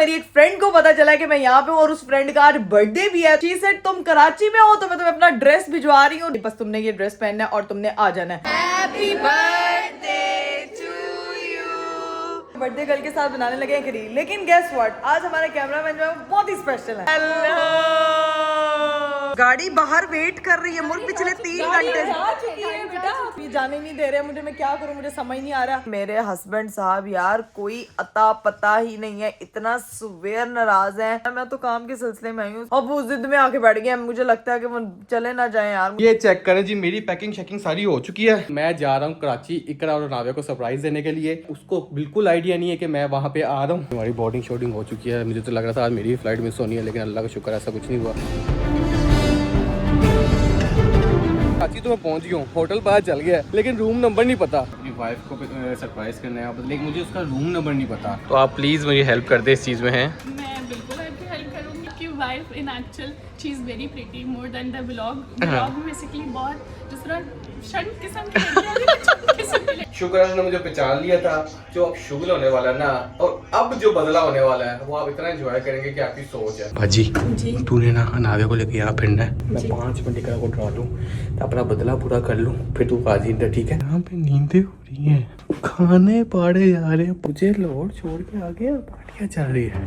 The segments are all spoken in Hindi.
मेरी एक फ्रेंड को पता चला कि मैं यहाँ पे हूँ और उस फ्रेंड का आज बर्थडे भी है। शी सेड तुम कराची में हो तो मैं तुम्हें अपना ड्रेस भिजवा रही हूँ, बस तुमने ये ड्रेस पहनना है और तुमने आ जाना है। Happy birthday to you. Birthday girl के साथ बनाने लगे हैं रील, लेकिन गेस व्हाट, आज हमारा कैमरामैन जो है बहुत ही स्पेशल है। हेलो, गाड़ी बाहर वेट कर रही है मुल्क पिछले 3 घंटे से जाने नहीं दे रहे मुझे। मैं क्या करूं, मुझे समझ नहीं आ रहा। मेरे हस्बैंड साहब यार कोई अता पता ही नहीं है, इतना सुवेर नाराज है। मैं तो काम के सिलसिले में आई हूँ, अब वो जिद में आके बैठ गए। मुझे लगता है कि वो चले ना जाए यार। ये चेक करें जी, मेरी पैकिंग शैकिंग सारी हो चुकी है। मैं जा रहा हूँ कराची इकरा और नाविया को सरप्राइज देने के लिए। उसको बिल्कुल आइडिया नहीं है कि मैं वहाँ पे आ रहा हूँ। हमारी बोर्डिंग शोर्डिंग हो चुकी है। मुझे तो लग रहा था आज मेरी फ्लाइट मिस होनी है, लेकिन अल्लाह का शुक्र ऐसा कुछ नहीं हुआ। कराची तो मैं पहुंच गया हूँ, होटल पता चल गया है, लेकिन रूम नंबर नहीं पता। अपनी वाइफ को सरप्राइज करना है, लेकिन मुझे उसका रूम नंबर नहीं पता। तो आप प्लीज़ मुझे हेल्प कर दे इस चीज़ में। है मैं बिल्कुल आपकी हेल्प करूँगी कि wife in actual she is very pretty more than the vlog. Vlog में बेसिकली बहुत जिस तरह शन किस्म की शुक्र है उन्होंने मुझे पहचान लिया था। जो अब शुगल होने वाला है ना, और अब जो बदला होने वाला है वो आप इतना एंजॉय करेंगे कि आपकी सोच है। भाजी तूने ना नाविया को लेके यहाँ फिरना है। मैं 5 मिनट को ड्रा लूँ तो अपना बदला पूरा कर लूँ, फिर तू आ जी। ठीक है, यहाँ पे नींदें हो रही हैं, खाने पाड़े जा रहे हैं, मुझे लोड छोड़ के आगे पार्टियाँ चल रही है।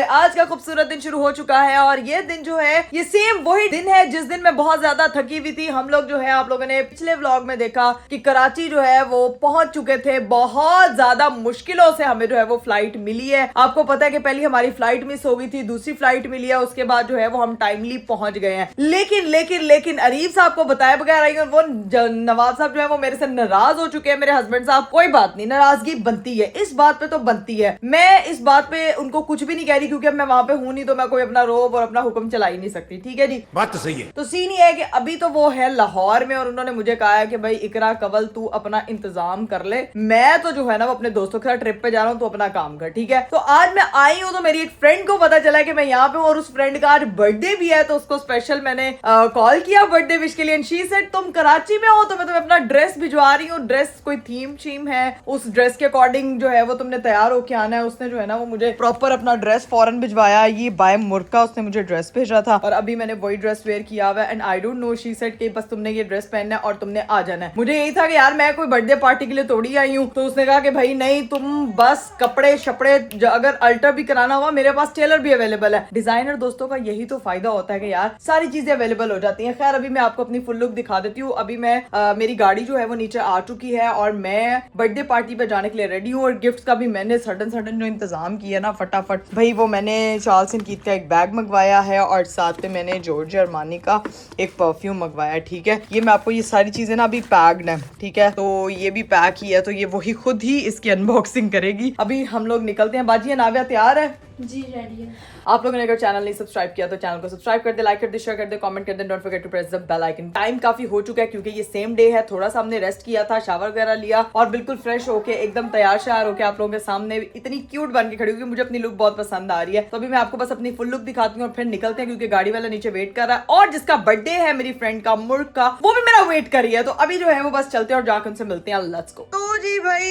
आज का खूबसूरत दिन शुरू हो चुका है और ये दिन जो है ये सेम वही दिन है जिस दिन मैं बहुत ज्यादा थकी हुई थी। हम लोग जो है, आप लोगों ने पिछले व्लॉग में देखा कि कराची जो है वो पहुंच चुके थे। बहुत ज्यादा मुश्किलों से हमें जो है वो फ्लाइट मिली है। आपको पता है कि पहली हमारी फ्लाइट मिस हो गई थी, दूसरी फ्लाइट मिली है, उसके बाद जो है वो हम टाइमली पहुंच गए हैं। लेकिन लेकिन लेकिन अरीब साहब को बताया बगैर आई और वो नवाब साहब जो है वो मेरे से नाराज हो चुके हैं, मेरे हस्बैंड साहब। कोई बात नहीं, नाराजगी बनती है, इस बात पे तो बनती है। मैं इस बात पे उनको कुछ भी नहीं कह रही क्योंकि अब मैं वहां पे हूं नहीं, तो मैं कोई अपना रोब और अपना हुक्म चला ही नहीं सकती। ठीक है जी, बात तो सही है। तो सीन ये है कि अभी तो वो है लाहौर में और उन्होंने मुझे कहा है कि भाई इकरा कवल तू अपना इंतजाम कर ले, मैं तो जो है ना वो अपने दोस्तों के साथ ट्रिप पे जा रहा हूँ, तो अपना काम कर। ठीक है, तो आज मैं आई हूँ तो मेरी एक फ्रेंड को पता चला कि मैं यहाँ पे हूँ और उस फ्रेंड का आज बर्थडे भी है, तो उसको स्पेशल मैंने कॉल किया बर्थडे विश के लिए। शी सेड तुम कराची में हो तो मैं तुम्हें अपना ड्रेस भिजवा रही हूँ। ड्रेस कोई थीम शीम है, उस ड्रेस के अकॉर्डिंग जो है वो तुमने तैयार होके आना है। उसने जो है ना वो मुझे प्रॉपर अपना ड्रेस फौरन भिजवाया। ये बाय मुर्का उसने मुझे ड्रेस भेजा था और अभी मैंने वही ड्रेस वेयर किया हुआ है। And I don't know, she said कि बस तुमने ये ड्रेस पहनना है और तुमने आ जाना है। मुझे यही था कि यार मैं कोई बर्थडे पार्टी के लिए थोड़ी आई हूँ, तो उसने कहा कि भाई नहीं, तुम बस कपड़े शपड़े अगर अल्टर भी कराना हुआ मेरे पास टेलर भी अवेलेबल है। डिजाइनर दोस्तों का यही तो फायदा होता है कि यार सारी चीजें अवेलेबल हो जाती है। खैर अभी मैं आपको अपनी फुल लुक दिखा देती हूँ। अभी मैं मेरी गाड़ी जो है वो नीचे आ चुकी है और मैं बर्थडे पार्टी पे जाने के लिए रेडी हूँ। और गिफ्ट का भी मैंने सडन जो इंतजाम किया ना फटाफट भाई, वो मैंने चार्ल्स एंड कीथ का एक बैग मंगवाया है और साथ में मैंने जॉर्जियो अरमानी का एक परफ्यूम मंगवाया। ठीक है, ये मैं आपको ये सारी चीजें ना अभी पैक्ड है। ठीक है, तो ये भी पैक ही है, तो ये वही खुद ही इसकी अनबॉक्सिंग करेगी। अभी हम लोग निकलते हैं। बाजी नाविया तैयार है जी, रेडी है। आप लोगों ने अगर चैनल नहीं सब्सक्राइब किया तो चैनल को सब्सक्राइब कर दे, लाइक कर दे, शेयर कर दे, कमेंट कर दे, don't forget to press the bell icon. Time काफी हो चुका है क्योंकि ये सेम डे है। थोड़ा सा हमने रेस्ट किया था, शावर वगैरह लिया और बिल्कुल फ्रेश होके एकदम तैयार श्यार होके आप लोगों के सामने इतनी क्यूट बन के खड़ी हुई। मुझे अपनी लुक बहुत पसंद आ रही है, तो अभी मैं आपको बस अपनी फुल लुक दिखाती हूँ और फिर निकलते हैं क्योंकि गाड़ी वाला नीचे वेट कर रहा है। और जिसका बर्थडे है मेरी फ्रेंड का, मुर्क का, वो भी मेरा वेट कर रही है। तो अभी जो है वो बस चलते हैं और जाकर उनसे मिलते हैं। Let's go. तो जी भाई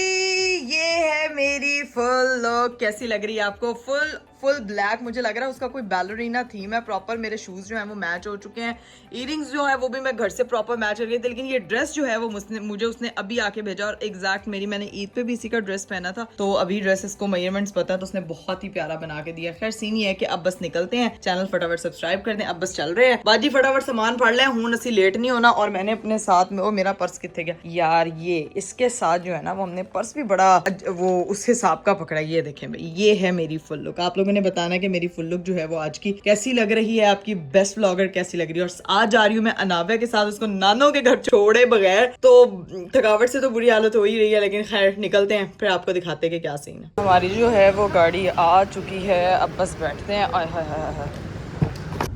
ये है मेरी फुल लुक। कैसी लग रही है आपको? फुल ब्लैक मुझे लग रहा है उसका कोई बैलरीना थीम है। प्रॉपर मेरे शूज जो है वो मैच हो चुके हैं। इयरिंग्स जो है वो भी मैं घर से प्रॉपर मैच कर गई थी। लेकिन ये ड्रेस जो है वो मुझे उसने अभी आके भेजा और एग्जैक्ट मेरी, मैंने ईद पे भी इसी का ड्रेस पहना था, तो अभी ड्रेसेस को मेजरमेंट्स पता है तो उसने बहुत ही प्यारा बना के दिया। खैर सीन ये है कि अब बस निकलते हैं। चैनल फटाफट सब्सक्राइब कर दें, अब बस चल रहे हैं। बाजी फटाफट सामान पढ़ लें, हूं नसी लेट नहीं होना। और मैंने अपने साथ में, वो मेरा पर्स कितने गया यार, ये इसके साथ जो है ना वो हमने पर्स भी बड़ा वो उस हिसाब का पकड़ा। ये देखें भाई, ये है मेरी फुल लुक। आप लोगों लोगों ने बताना कि मेरी फुल लुक जो है वो आज की कैसी लग रही है, आपकी बेस्ट व्लॉगर कैसी लग रही है। और आज जा रही हूँ मैं अनाव्या के साथ उसको नानों के घर छोड़े बगैर, तो थकावट से तो बुरी हालत हो ही रही है, लेकिन खैर निकलते हैं फिर आपको दिखाते हैं कि क्या सीन है। हमारी जो है वो गाड़ी आ चुकी है, अब बस बैठते हैं। आय हाय हाय हाय।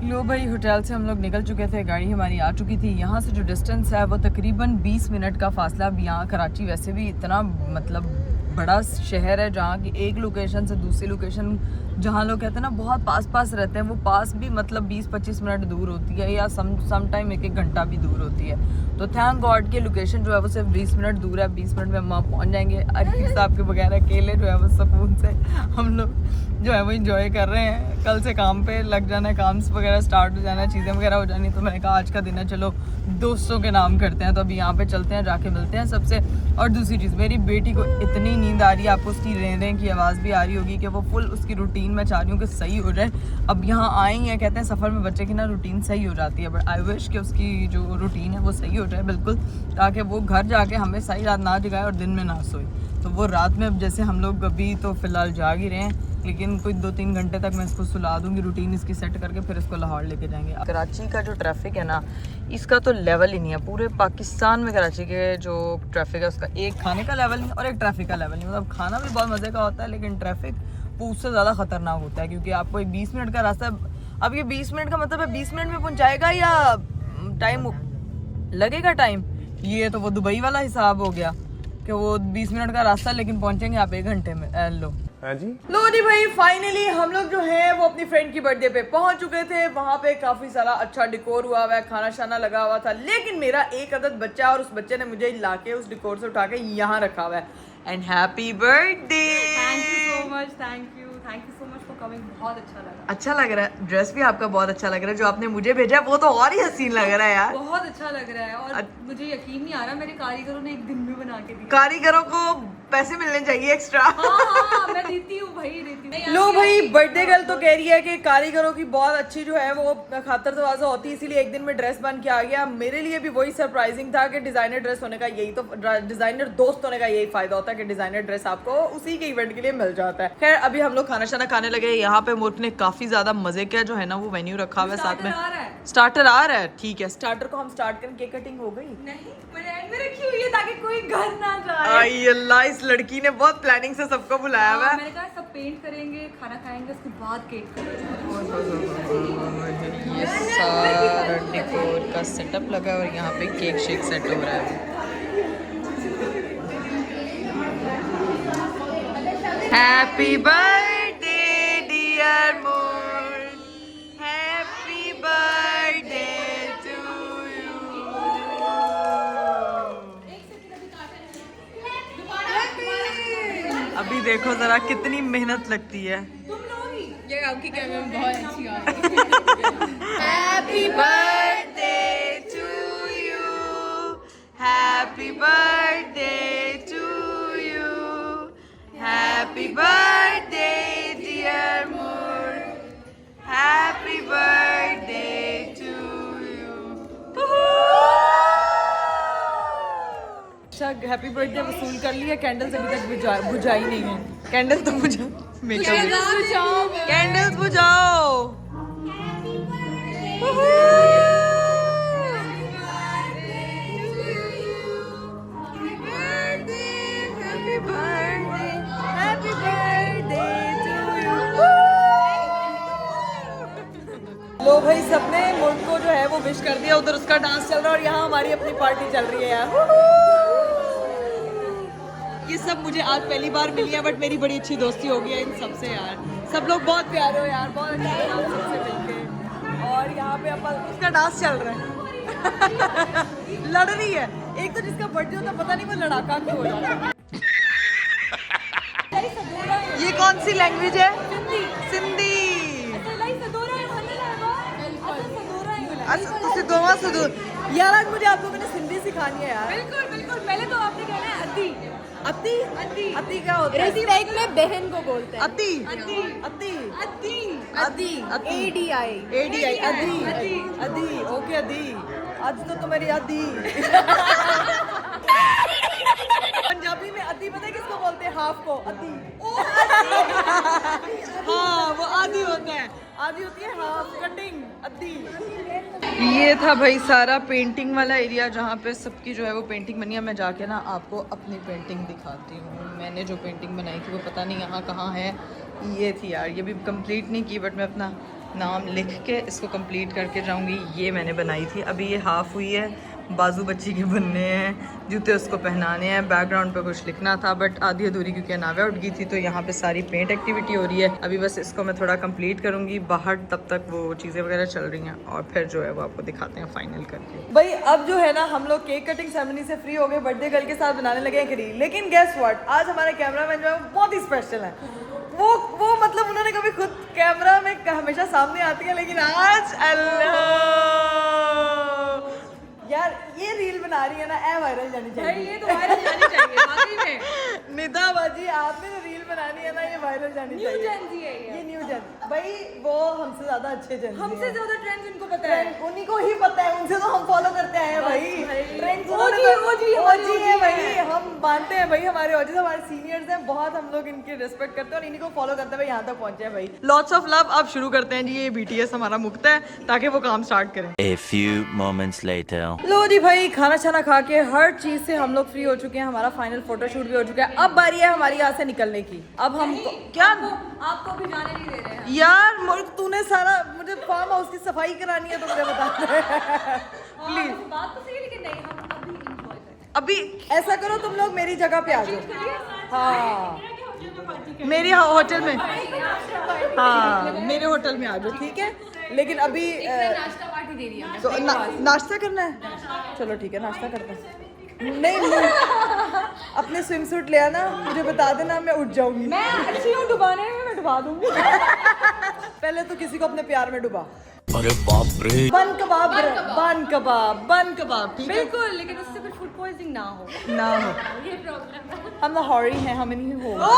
लो भाई, होटल से हम लोग निकल चुके थे, गाड़ी हमारी आ चुकी थी। यहाँ से जो डिस्टेंस है वो तकरीबन 20 मिनट का फासला। अब यहाँ कराची वैसे भी इतना मतलब बड़ा शहर है जहाँ की एक लोकेशन से दूसरी लोकेशन, जहाँ लोग कहते हैं ना बहुत पास पास रहते हैं, वो पास भी मतलब 20-25 मिनट दूर होती है, या सम टाइम 1-1 घंटा भी दूर होती है। तो थैंक गॉड की लोकेशन जो है वो सिर्फ 20 मिनट दूर है। 20 मिनट में हम वहाँ पहुँच जाएंगे। अरफी साहब के बगैर अकेले जो है वो सुकून से हम लोग जो है वो इंजॉय कर रहे हैं। कल से काम पे लग जाना है, काम वगैरह स्टार्ट हो जाना है, चीज़ें वगैरह हो जानी। तो मैंने कहा आज का दिन है, चलो दोस्तों के नाम करते हैं। तो अभी यहाँ पे चलते हैं, जाके मिलते हैं सबसे। और दूसरी चीज़, मेरी बेटी को इतनी नींद आ रही है, आपको उसकी रेंदे की आवाज़ भी आ रही होगी कि वो फुल उसकी रूटीन मैं चाह रही हूँ कि सही हो जाए। अब यहाँ आई हैं, कहते हैं सफ़र में बच्चे की ना रूटीन सही हो जाती है, बट आई विश कि उसकी जो रूटीन है वो सही हो जाए बिल्कुल, ताकि वो घर जाके हमें सही रात ना जगाए और दिन में ना सोए। तो वो रात में अब जैसे हम लोग अभी तो फ़िलहाल जाग ही रहे हैं, लेकिन कोई 2-3 घंटे तक मैं इसको सुला दूंगी, रूटीन इसकी सेट करके फिर इसको लाहौर लेके जाएंगे। कराची का जो ट्रैफिक है ना, इसका तो लेवल ही नहीं है। पूरे पाकिस्तान में कराची के जो ट्रैफिक है उसका एक खाने का लेवल नहीं और एक ट्रैफिक का लेवल नहीं। मतलब खाना भी बहुत मज़े का होता है, लेकिन ट्रैफिक वो उससे ज़्यादा ख़तरनाक होता है, क्योंकि आपको 20 मिनट का रास्ता, अब ये 20 मिनट का मतलब है 20 मिनट में पहुँचाएगा या टाइम लगेगा टाइम। ये तो वो दुबई वाला हिसाब हो गया कि वो 20 मिनट का रास्ता लेकिन पहुँचेंगे आप 1 घंटे में। लो जी लो जी भाई, फाइनली हम लोग जो है वो अपनी फ्रेंड की बर्थडे पे पहुंच चुके थे। वहां पे काफी सारा अच्छा डिकोर हुआ हुआ है, खाना शाना लगा हुआ था, लेकिन मेरा एक अदद बच्चा और उस बच्चे ने मुझे लाके उस डिकोर से उठा के यहाँ रखा हुआ है। And happy birthday. Thank you so much, thank you so much for coming. बहुत अच्छा लगा। अच्छा लग रहा है, ड्रेस भी आपका बहुत अच्छा लग रहा है। जो आपने मुझे भेजा वो तो और ही हसीन लग रहा है यार, बहुत अच्छा लग रहा है। और मुझे यकीन नहीं आ रहा मेरे कारीगरों ने एक दिन में बना के दिया। कारीगरों को पैसे मिलने चाहिए एक्स्ट्रा। हाँ, मैं देती हूँ भाई, देती हूँ। लो भाई, बर्थडे गर्ल तो कह रही है कि कारीगरों की बहुत अच्छी जो है वो खातर तवाज़ा होती है, इसीलिए एक दिन में ड्रेस बन के आ गया। मेरे लिए भी वही सरप्राइजिंग था कि डिजाइनर ड्रेस होने का यही तो, डिजाइनर दोस्त होने का यही फायदा होता है कि डिजाइनर ड्रेस आपको उसी के इवेंट के लिए मिल जाता है। खैर अभी हम लोग खाना शाना खाने लगे। यहाँ पे मुल्क ने काफी ज्यादा मजे किया, जो है ना वो मेन्यू रखा हुआ है साथ में। स्टार्टर आ रहा है, ठीक है। स्टार्टर को हम स्टार्ट करें। केक कटिंग हो गई? नहीं, मैंने एंड में रखी हुई है ताकि कोई घर ना जाए। आई अल्लाह, इस लड़की ने बहुत प्लानिंग से सबको बुलाया हुआ है। मैंने कहा सब पेंट करेंगे, खाना खाएंगे, उसके बाद केक करेंगे। ये सारा डेकोर का सेटअप लगा है और यहाँ पे केक शेक सेट हो रहा है। Happy birthday dear Mor, happy birthday to you. अभी देखो जरा कितनी मेहनत लगती है। ये आपकी कैमरे में बहुत अच्छी आ रही है। Happy birthday to you, happy birthday to you, happy birthday dear Mor, happy birthday to you. अच्छा, हैप्पी बर्थडे वसूल कर लिया। कैंडल्स अभी तक बुझाई नहीं है। कैंडल तो बुझा, मेकअप कैंडल्स बुझाओ। लो भाई, सबने मुल्क को जो है वो विश कर दिया। उधर उसका डांस चल रहा है और यहाँ हमारी अपनी पार्टी चल रही है यार। ये सब मुझे आज पहली बार मिली है, बट मेरी बड़ी अच्छी दोस्ती हो गई है इन सबसे यार। सब लोग बहुत प्यारे हो यार, बहुत अच्छा लगा आप सबसे मिलके। और यहाँ पे अपन उसका डांस चल रहा है। लड़ रही है। एक तो जिसका बर्थडे होता पता नहीं वो लड़ाका क्यों हो जाता है। ये कौन सी लैंग्वेज है? सिंधी। यार आज मुझे आप लोगों ने सिंधी सिखानी है यार। बिल्कुल बिल्कुल, पहले तो आपने कहना है अद्दी। अत्ती? अद्दी अत्ती क्या होता है? रिस्पेक्ट में बहन को बोलते हैं। अत्ती? अद्दी अत्ती? अद्दी अत्ती? ADI ADI अद्दी? अद्दी, ओके अद्दी। आज तो तुम्हारी अद्दी। पंजाबी में अद्दी अद्दी पता है किसको बोलते हैं? हाफ को अद्दी। हाँ वो आधी होता है, आधी होती है हाफ कटिंग अद्दी। ये था भाई सारा पेंटिंग वाला एरिया जहाँ पे सबकी जो है वो पेंटिंग बनी है। मैं जाके ना आपको अपनी पेंटिंग दिखाती हूँ। मैंने जो पेंटिंग बनाई थी वो पता नहीं यहाँ कहाँ है। ये थी यार, ये भी कंप्लीट नहीं की बट मैं अपना नाम लिख के इसको कंप्लीट करके जाऊँगी। ये मैंने बनाई थी, अभी ये हाफ़ हुई है। बाजू बच्ची के बनने हैं, जूते उसको पहनाने हैं, बैकग्राउंड पे कुछ लिखना था बट आधी अधूरी क्योंकि अनाव्या उठ गई थी। तो यहाँ पे सारी पेंट एक्टिविटी हो रही है। अभी बस इसको मैं थोड़ा कंप्लीट करूँगी बाहर, तब तक वो चीज़ें वगैरह चल रही हैं और फिर जो है वो आपको दिखाते हैं फाइनल करके। भाई अब जो है ना हम लोग केक कटिंग सेरेमनी से फ्री हो गए, बर्थडे गर्ल के साथ बनाने लगे हैं रील। लेकिन गेस व्हाट, आज हमारे कैमरामैन जो है बहुत ही स्पेशल है। वो मतलब उन्होंने कभी खुद कैमरा में हमेशा सामने आती है, लेकिन आज अल्लाह यार ये रील बना रही है ना, ए वायरल जानी चाहिए। ये तो वायरल जानी चाहिए वाकई में। निदा बाजी आपने जो रील बनानी है ना ये वायरल जानी चाहिए। न्यू जेन जी है ये न्यू जेन भाई, वो हमसे ज्यादा अच्छे जेन हमसे ज्यादा ट्रेंड्स इनको पता है, उन्हीं को ही पता है, उनसे तो हम फॉलो करते आए हैं भाई। ट्रेंड्स OG है भाई, हम मानते हैं भाई हमारे OG हमारे सीनियर्स हैं, बहुत हम लोग इनकी रिस्पेक्ट करते हैं और इन्हीं को फॉलो करते हुए यहाँ तक पहुंचे हैं भाई। Lots of love. अब शुरू करते हैं जी, ये BTS हमारा मुक्त है ताकि वो काम स्टार्ट करें। A few moments later. लो जी भाई, खाना छाना खा के हर चीज से हम लोग फ्री हो चुके हैं। हमारा फाइनल फोटोशूट भी हो चुका है। अब बारी है हमारी यहाँ से निकलने की। अब हम क्या आपको अभी जाने नहीं दे रहे हैं यार मुल्क, तूने सारा मुझे फार्म हाउस की सफाई करानी है तो मुझे बता प्लीज। बात तो सही, लेकिन नहीं हम अभी एंजॉय करें। अभी ऐसा करो, तुम लोग मेरी जगह पे आ जाओ। हाँ मेरी होटल में, हाँ मेरे होटल में आ जाओ, ठीक है। लेकिन अभी नाश्ता पार्टी दे रही है तो नाश्ता करना है, चलो ठीक है नाश्ता करते हैं। नहीं अपने स्विम सूट ले आना, मुझे बता देना, मैं उठ जाऊंगी। मैं अच्छी हूँ डुबाने में, मैं डुबा दूंगी। पहले तो किसी को अपने प्यार में डुबा। अरे बाप रे। बन कबाब, बन कबाब, बन कबाब, ठीक है। बिल्कुल, लेकिन उससे फिर फूड पॉइजनिंग ना हो। ना हो, ये प्रॉब्लम है। हम लाहौरी हैं, हमें नहीं हो। मेरा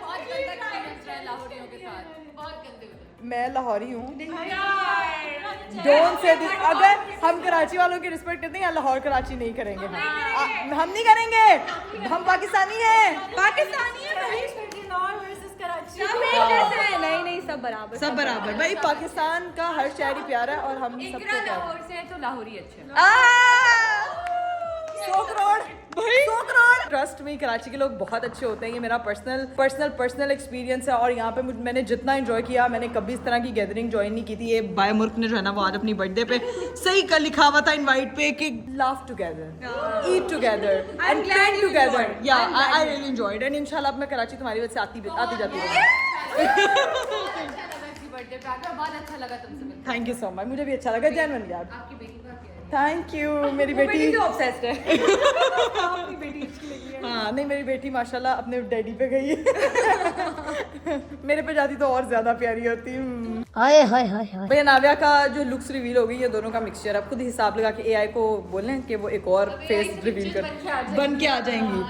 बहुत गंदा एक्सपीरियंस रहा है लाहौरियों के साथ, बहुत गंदे होते हैं। मैं लाहौरी हूँ। Don't say this. अगर हम कराची वालों की रिस्पेक्ट करते हैं, लाहौर कराची नहीं करेंगे। हम नहीं करेंगे, हम पाकिस्तानी हैं। पाकिस्तानी है भाई, लाहौर वर्सेस कराची। नहीं नहीं सब बराबर, सब बराबर भाई। पाकिस्तान का हर शहरी प्यारा है और हम सबको इकरा प्यारा है। लाहौर से है तो लाहौरी अच्छे हैं। 100 करोड़ भाई, 100 करोड़। ट्रस्ट में कराची के लोग बहुत अच्छे होते हैं। ये मेरा पर्सनल एक्सपीरियंस है और यहाँ पे मैंने जितना एंजॉय किया, मैंने कभी इस तरह की गैदरिंग ज्वाइन नहीं की थी। ये बाय मुल्क ने जो है ना वो आज अपनी बर्थडे पे सही कर लिखा हुआ था इनवाइट पे कि laugh together, eat together and plan together. या आई रियली एंजॉयड एंड इंशाल्लाह अब मैं कराची तुम्हारी वजह से आती जाती रहूंगी। बर्थडे पे आकर बहुत अच्छा लगा तुमसे मिलकर। थैंक यू सो मच, मुझे भी अच्छा लगा जेन्युइन यार। आपकी बेटी बहुत प्यारी है। Thank you. मेरी बेटी तो ऑब्सेस्ड है। अपनी बेटी इसकी लगी है। हाँ नहीं, मेरी बेटी माशाल्लाह अपने डैडी पे गई है। मेरे पे जाती तो और ज्यादा प्यारी होती। हाय हाय हाय हाय। भैया नाव्या का जो लुक्स रिवील हो गई, ये दोनों का मिक्सचर। अब खुद हिसाब लगा के AI को बोलें कि वो एक और फेस रिवील कर बन के आ जाएंगी।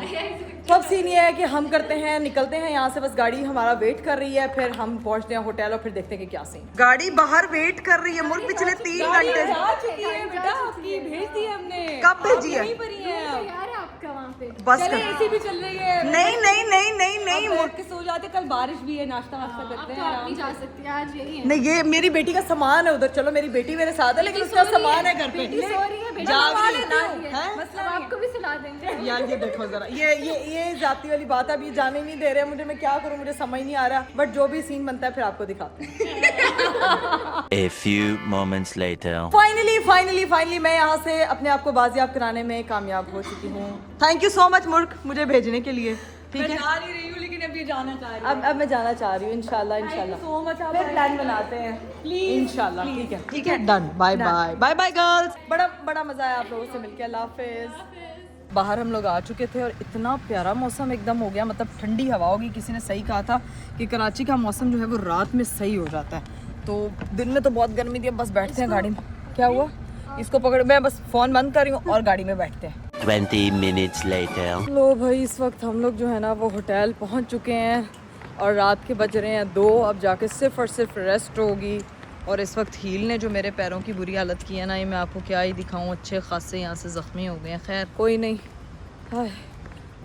तो अब सीन ये है कि हम करते हैं, निकलते हैं यहाँ से। बस गाड़ी हमारा वेट कर रही है, फिर हम पहुँचते हैं होटल और फिर देखते हैं कि क्या सीन। गाड़ी बाहर वेट कर रही है मुल्क, पिछले 3 घंटे जा चुकी है बेटा, आपकी भेज दी है हमने। कब भेजी है? यहीं पर ही है अब। यार आपका वहाँ पे बस चले AC भी चल रही है। नहीं नहीं नहीं नहीं नहीं अब बैठ के सो जाते, कल बारिश भी है, नाश्ता वास्ता करते तो हैं आप नहीं जा सकती, आज यही है। नहीं, ये मेरी बेटी का सामान है उधर। चलो मेरी बेटी मेरे साथ है, लेकिन उसका सामान है घर पे। बेटी सो रही है, बेटा जाग नहा रही लेती है। हूँ। हैं? मसला आपको भी सुला देंगे। यार ये देखो जरा, ये जाती वाली बात है। अब ये जाने नहीं दे रहे मुझे, मैं क्या करूं, मुझे समझ नहीं आ रहा। बट जो भी सीन बनता है फिर आपको दिखाते हैं। A few moments later. Finally मैं यहाँ से अपने आप को बाजियाब कराने में कामयाब हो चुकी हूँ। थैंक यू सो मच मुल्क मुझे भेजने के लिए। ठीक मैं है, जा नहीं रही हूँ, लेकिन अब ये जाना चाह रही हूँ। अब मैं जाना चाह रही हूँ। इंशाल्लाह so much, आप फिर प्लान बनाते हैं Please, इंशाल्लाह। ठीक है डन। Bye bye girls. बड़ा मजा आया आप लोगों से मिलकर। अल्लाह हाफिज। बाहर हम लोग आ चुके थे और इतना प्यारा मौसम एकदम हो गया, मतलब ठंडी हवा होगी। किसी ने सही कहा था कि कराची का मौसम जो है वो रात में सही हो जाता है, तो दिन में तो बहुत गर्मी थी। अब बस बैठते हैं गाड़ी में। क्या हुआ? इसको पकड़, मैं बस फोन बंद कर रही हूँ और गाड़ी में बैठते हैं। 20 minutes later. लो भाई, इस वक्त हम लोग जो है ना वो होटल पहुँच चुके हैं और रात के बज रहे हैं 2। अब जाके सिर्फ और सिर्फ रेस्ट होगी। और इस वक्त हील ने जो मेरे पैरों की बुरी हालत की है ना, ये मैं आपको क्या ही दिखाऊं। अच्छे खासे यहाँ से ज़ख्मी हो गए हैं। खैर कोई नहीं, हाय,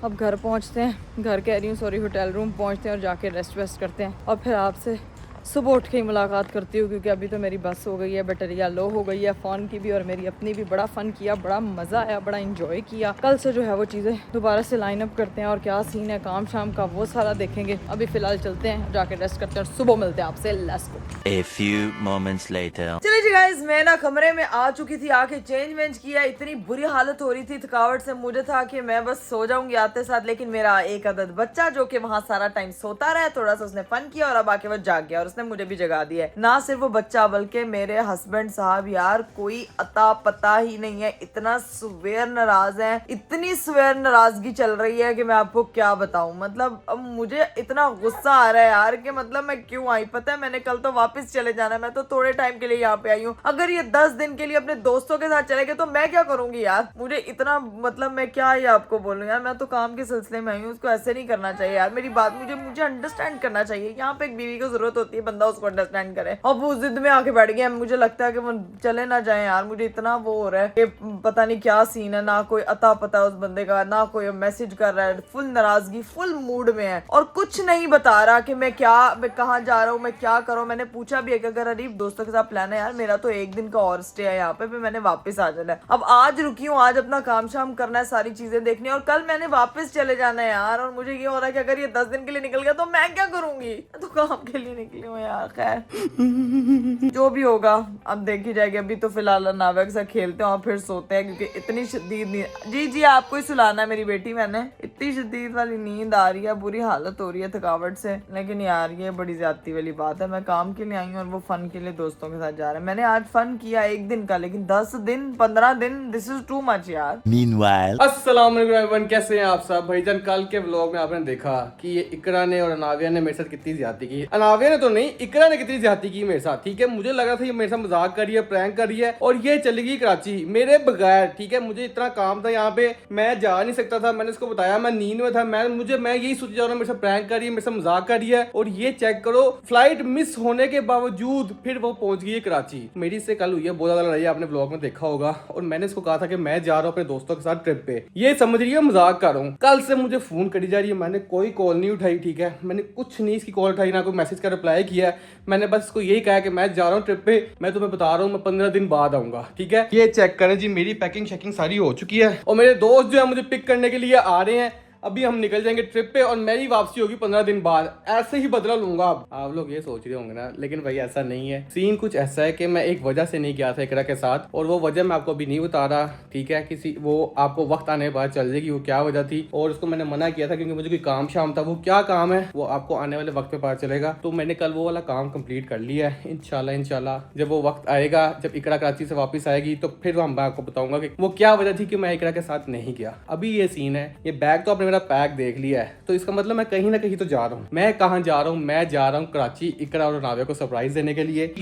अब घर पहुंचते हैं, घर कह रही हूँ सॉरी, होटल रूम पहुंचते हैं और जाके रेस्ट वेस्ट करते हैं और फिर आपसे सुबह उठ के ही मुलाकात करती हूँ, क्योंकि अभी तो मेरी बस हो गई है, बैटरिया लो हो गई है फ़ोन की भी और मेरी अपनी भी। बड़ा फ़न किया, बड़ा मज़ा आया, बड़ा इंजॉय किया। कल से जो है वो चीज़ें दोबारा से लाइन अप करते हैं और क्या सीन है काम शाम का वो सारा देखेंगे। अभी फ़िलहाल चलते हैं, जाके रेस्ट करते हैं और सुबह मिलते हैं आपसे। Let's go. A few moments later. चलिए जी गाइस, मैं ना कमरे में आ चुकी थी, आके चेंज वेंज किया। इतनी बुरी हालत हो रही थी थकावट से, मुझे था कि मैं बस सो जाऊंगी आते साथ, लेकिन मेरा एक अदद बच्चा जो कि वहाँ सारा टाइम सोता रहा, थोड़ा सा उसने फन किया और अब आके वो जाग गया और उसने मुझे भी जगा दिया है। ना सिर्फ वो बच्चा बल्कि मेरे हस्बैंड साहब, यार कोई अता पता ही नहीं है, इतना सुवेर नाराज है, इतनी सुवेर नाराजगी चल रही है कि मैं आपको क्या बताऊं। मतलब अब मुझे इतना गुस्सा आ रहा है यार कि मतलब मैं क्यों आई। पता है मैंने कल तो वापस चले जाना है, मैं तो थोड़े टाइम के लिए यहाँ पे आई हूँ। अगर ये 10 दिन के लिए अपने दोस्तों के साथ चले गए तो मैं क्या करूंगी यार। मुझे इतना मतलब मैं क्या ही आपको बोलूं यार, मैं तो काम के सिलसिले में आई हूँ, उसको ऐसे नहीं करना चाहिए यार। मेरी बात मुझे अंडरस्टैंड करना चाहिए। यहाँ पे एक बीवी को जरूरत होती है, बंदा उसको अंडरस्टैंड करे। अब वो जिद में आके बैठ गया, मुझे लगता है कि वो चले ना जाए यार। मुझे इतना वो हो रहा है कि पता नहीं क्या सीन है, ना कोई अता पता उस बंदे का, ना कोई मैसेज कर रहा है। फुल नाराजगी, फुल मूड में है और कुछ नहीं बता रहा कि मैं कहाँ जा रहा हूँ, मैं क्या करूँ। मैंने पूछा भी है कि अगर अरीफ दोस्तों के साथ प्लान है यार, मेरा तो एक दिन का और स्टे है यहाँ पे, फिर मैंने वापस आ जाना है। अब आज रुकी हूँ, आज अपना काम शाम करना है, सारी चीजें देखनी है और कल मैंने वापस चले जाना है यार। और मुझे ये हो रहा है कि अगर ये 10 दिन के लिए निकल गया तो मैं क्या करूंगी। तो काम के लिए निकली हूँ यार, खैर जो भी होगा अब देखी जाएगी। अभी तो फिलहाल नावे के साथ खेलते हैं और फिर सोते हैं, क्योंकि इतनी शदीद नींद, जी आपको ही सुलाना है मेरी बेटी, मैंने इतनी शदीद वाली नींद आ रही है, बुरी हालत हो रही है थकावट से। लेकिन यार ये बड़ी ज्यादती वाली बात है, मैं काम के लिए आई हूँ और वो फन के लिए दोस्तों के साथ जा रहे हैं। मैंने आज फन किया एक दिन का, लेकिन 10 दिन 15 दिन दिस इज टू मच यार। Meanwhile. अस्सलाम वालेकुम एवरीवन, कैसे हैं आप सब। भाईजान कल के व्लॉग में आपने देखा कि ये इकरा ने और अनाविया ने मेरे साथ कितनी ज्यादती की। अनाविया ने तो नहीं, इकरा ने कितनी ज्यादती की मेरे साथ। ठीक है, मुझे लगा था ये मेरे साथ मजाक कर रही है, प्रैंक कर रही है और ये चली गई कराची मेरे बगैर। ठीक है, मुझे इतना काम था यहाँ पे, मैं जा नहीं सकता था। मैंने इसको बताया मैं नींद में था, मैं यही सोच जा रहा हूँ मेरे साथ प्रैंक कर रही है, मेरे साथ मजाक कर रही है। और ये चेक करो, फ्लाइट मिस होने के बावजूद फिर वो पहुंच गई है कराची। मेरी इससे कल हुई है बहुत ज्यादा लड़ाई, आपने ब्लॉग में देखा होगा। और मैंने इसको कहा था कि मैं जा रहा हूँ अपने दोस्तों के साथ ट्रिप पे, ये समझ रही है मजाक कर रहा हूँ। कल से मुझे फोन करी जा रही है, मैंने कोई कॉल नहीं उठाई। ठीक है, मैंने कुछ नहीं इसकी कॉल उठाई, ना कोई मैसेज का रिप्लाई किया। मैंने बस इसको यही कहा कि मैं जा रहा हूँ ट्रिप पे, मैं तुम्हें बता रहा हूँ मैं 15 दिन बाद आऊंगा। ठीक है, ये चेक करें जी, मेरी पैकिंग शैकिंग सारी हो चुकी है और मेरे दोस्त जो है मुझे पिक करने के लिए आ रहे हैं। अभी हम निकल जाएंगे ट्रिप पे और मेरी वापसी होगी 15 दिन बाद। ऐसे ही बदला लूंगा। अब आप लोग ये सोच रहे होंगे ना, लेकिन भाई ऐसा नहीं है। सीन कुछ ऐसा है कि मैं एक वजह से नहीं गया था इकरा के साथ और वो वजह मैं आपको अभी नहीं बता रहा। ठीक है, किसी वो आपको वक्त आने के बाद चल जाएगी वो क्या वजह थी। और उसको मैंने मना किया था क्योंकि मुझे कोई काम शाम था। वो क्या काम है वो आपको आने वाले वक्त पे पता चलेगा। तो मैंने कल वो वाला काम कंप्लीट कर लिया है। इंशाल्लाह जब वो वक्त आएगा, जब इकरा कराची से वापस आएगी तो फिर मैं आपको बताऊंगा कि वो क्या वजह थी कि मैं इकरा के साथ नहीं गया। अभी ये सीन है, ये बैग तो आपने मेरा पैक देख लिया है, तो इसका मतलब मैं कहीं ना कहीं तो जा रहा हूँ। मैं कहाँ जा रहा हूँ? मैं जा रहा हूँ कराची इकरा और नाविया को सरप्राइज देने के लिए।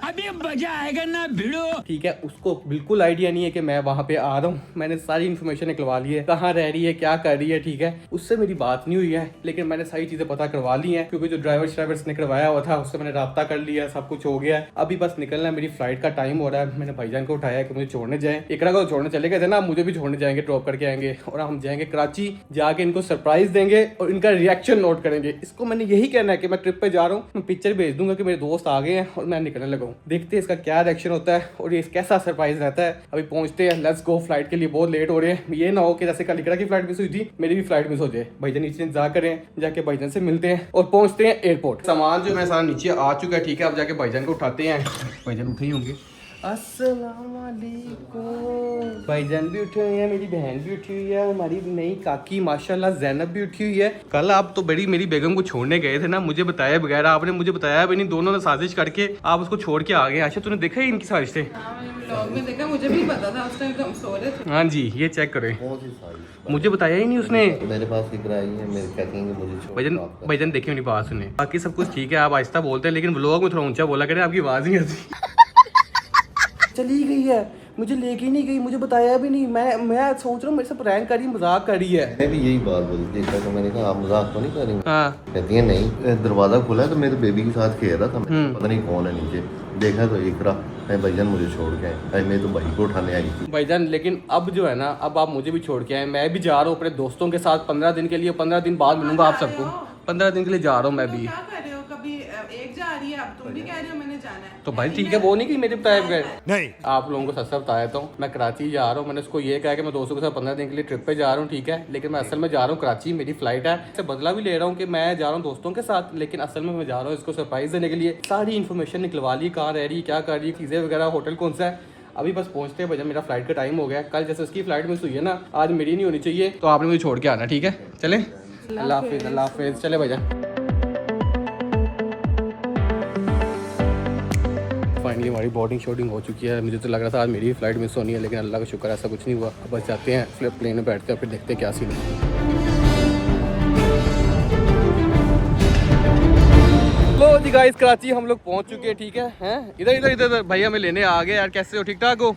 अभी मजा आएगा ना भिड़ो। ठीक है, उसको बिल्कुल आइडिया नहीं है कि मैं वहां पे आ रहा हूँ। मैंने सारी इन्फॉर्मेशन निकलवा ली है, कहाँ रह रही है, क्या कर रही है। ठीक है, उससे मेरी बात नहीं हुई है, लेकिन मैंने सारी चीजें पता करवा ली हैं, क्योंकि जो ड्राइवर्स ने करवाया हुआ था उससे मैंने राब्ता कर लिया, सब कुछ हो गया है। अभी बस निकलना है, मेरी फ्लाइट का टाइम हो रहा है। मैंने भाईजान को उठाया कि मुझे छोड़ने जाए। इकरा को छोड़ने चले गए थे ना, मुझे भी छोड़ने जाएंगे, ड्रॉप करके आएंगे और हम जाएंगे कराची, जाके इनको सरप्राइज देंगे और इनका रिएक्शन नोट करेंगे। इसको मैंने यही कहना है कि मैं ट्रिप पे जा रहा हूँ, मैं पिक्चर भेज दूंगा कि मेरे दोस्त आ गए हैं और मैं निकलने लगा हूँ। देखते हैं इसका क्या रिएक्शन होता है और ये कैसा सरप्राइज रहता है। अभी पहुंचते हैं, लेट्स गो। फ्लाइट के लिए बहुत लेट हो रहे हैं। ये ना हो कि जैसे कल इकरा की फ्लाइट मिस हुई थी, मेरी भी फ्लाइट मिस हो जाए। भाईजान नीचे इंतजार करें, जाके भाईजान से मिलते हैं और पहुंचते हैं एयरपोर्ट। सामान जो मेरा सारा नीचे आ चुका है। ठीक है, अब जाके भाईजान को उठाते हैं। भाईजान उठे ही होंगे। अस्सलाम वालेकुम। भाईजान भी उठे हुए हैं, मेरी बहन भी उठी हुई है, हमारी नई काकी माशाल्लाह ज़ैनब भी उठी हुई है। कल आप तो बड़ी मेरी बेगम को छोड़ने गए थे ना, मुझे बताया बगैर, आपने मुझे बताया भी नहीं। दोनों ने साजिश करके आप उसको छोड़ के आ गए। अच्छा, तूने देखा है इनकी साजिश थे? व्लॉग में देखा, मुझे भी पता था उस टाइम तो हम सो रहे थे। हाँ जी, ये चेक करें, मुझे बताया ही नहीं उसने। मेरे पास इकरा आई है, मेरे क्या कहेंगे मुझे भाईजान देखिए मेरी बात सुने, बाकी सब कुछ ठीक है, आप आहिस्ता बोलते हैं, लेकिन व्लॉग में थोड़ा ऊंचा बोला करें, आपकी आवाज़ नहीं आती। चली गई है, मुझे लेके ही नहीं गई, मुझे बताया भी नहीं। मैं सोच रहा हूँ मेरे से प्रैंक कर रही है, मजाक कर रही है। मैं भी यही बात बोली थी इकरा को, मैंने कहा आप मजाक तो नहीं कर रही? हाँ, कहती है नहीं। दरवाजा खुला है तो मेरे बेबी के साथ खेल रहा था, पता नहीं कौन है नीचे। देखा तो इकरा नहीं भाईजान मुझे छोड़ के आए, भाई मैं तो भाई को उठाने आई थी। भाईजान लेकिन अब जो है ना, अब आप मुझे भी छोड़ के आए, मैं भी जा रहा हूँ अपने दोस्तों के साथ 15 दिन के लिए। 15 दिन बाद मिलूंगा आप सबको। 15 दिन के लिए जा रहा हूँ मैं भी। क्या कर रहे हो? कभी एक जा रही है, अब तुम भी कह रहे हो मैंने जाना है। तो भाई ठीक है, वो नहीं कि मेरे बताए बगैर नहीं। आप लोगों को सच सच बताया था, मैं कराची जा रहा हूँ। मैंने उसको ये कहा कि मैं दोस्तों के साथ 15 दिन के लिए ट्रिप पे जा रहा हूँ, ठीक है, लेकिन मैं असल में जा रहा हूँ कराची, मेरी फ्लाइट है। इससे बदला भी ले रहा हूँ कि मैं जा रहा हूँ दोस्तों के साथ, लेकिन असल में मैं जा रहा हूँ इसको सरप्राइज देने के लिए। सारी इन्फॉर्मेशन निकलवा ली, कहाँ रह रही है, क्या कर रही है, चीज़ें वगैरह, होटल कौन सा है। अभी बस पहुंचते हैं भैया, मेरा फ्लाइट का टाइम हो गया। कल जैसे उसकी फ्लाइट मिस हुई है ना, आज मेरी नहीं होनी चाहिए, तो आपने मुझे छोड़ के आना, ठीक है। चले, अल्लाह हाफिज़, अल्लाह हाफिज़। चले भैया। फाइनली हमारी बोर्डिंग शोर्डिंग हो चुकी है। मुझे तो लग रहा था आज मेरी फ्लाइट मिस होनी है, लेकिन अल्लाह का शुक्र ऐसा कुछ नहीं हुआ। अब बस जाते हैं, फिर प्लेन में बैठते हैं, फिर देखते हैं क्या सीन है। लो जी गाइस, कराची हम लोग पहुंच चुके हैं, ठीक है। हैं इधर इधर इधर भैया हमें लेने आ गए यार। कैसे हो, ठीक ठाक हो?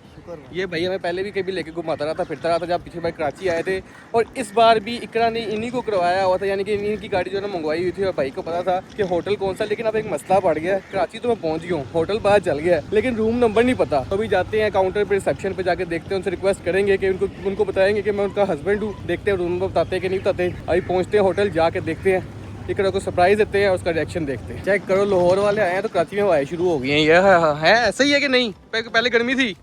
ये भैया मैं पहले भी कभी लेके घुमाता रहा था, फिरता रहा था जब पिछली बार कराची आए थे, और इस बार भी इकरा ने इन्हीं को करवाया हुआ था, यानी कि इन्हीं की गाड़ी जो है ना मंगवाई हुई थी, और भाई को पता था कि होटल कौन सा। लेकिन अब एक मसला बढ़ गया है, कराची तो मैं पहुंच गया हूँ, होटल बाहर चल गया है, लेकिन रूम नंबर नहीं पता। तो अभी जाते हैं काउंटर पर, रिसेप्शन पे जाके देखते हैं, उनसे रिक्वेस्ट करेंगे कि उनको बताएंगे कि मैं उनका हस्बैंड हूँ। देखते हैं रूम नंबर बताते हैं कि नहीं बताते। अभी पहुँचते हैं होटल, जाके देखते हैं, इकरा को सरप्राइज देते हैं, उसका रिएक्शन देखते हैं। चेक करो, लाहौर वाले आए हैं तो कराची में हवाएं शुरू हो गई हैं। यह है ऐसा ही है कि नहीं? पहले गर्मी थी,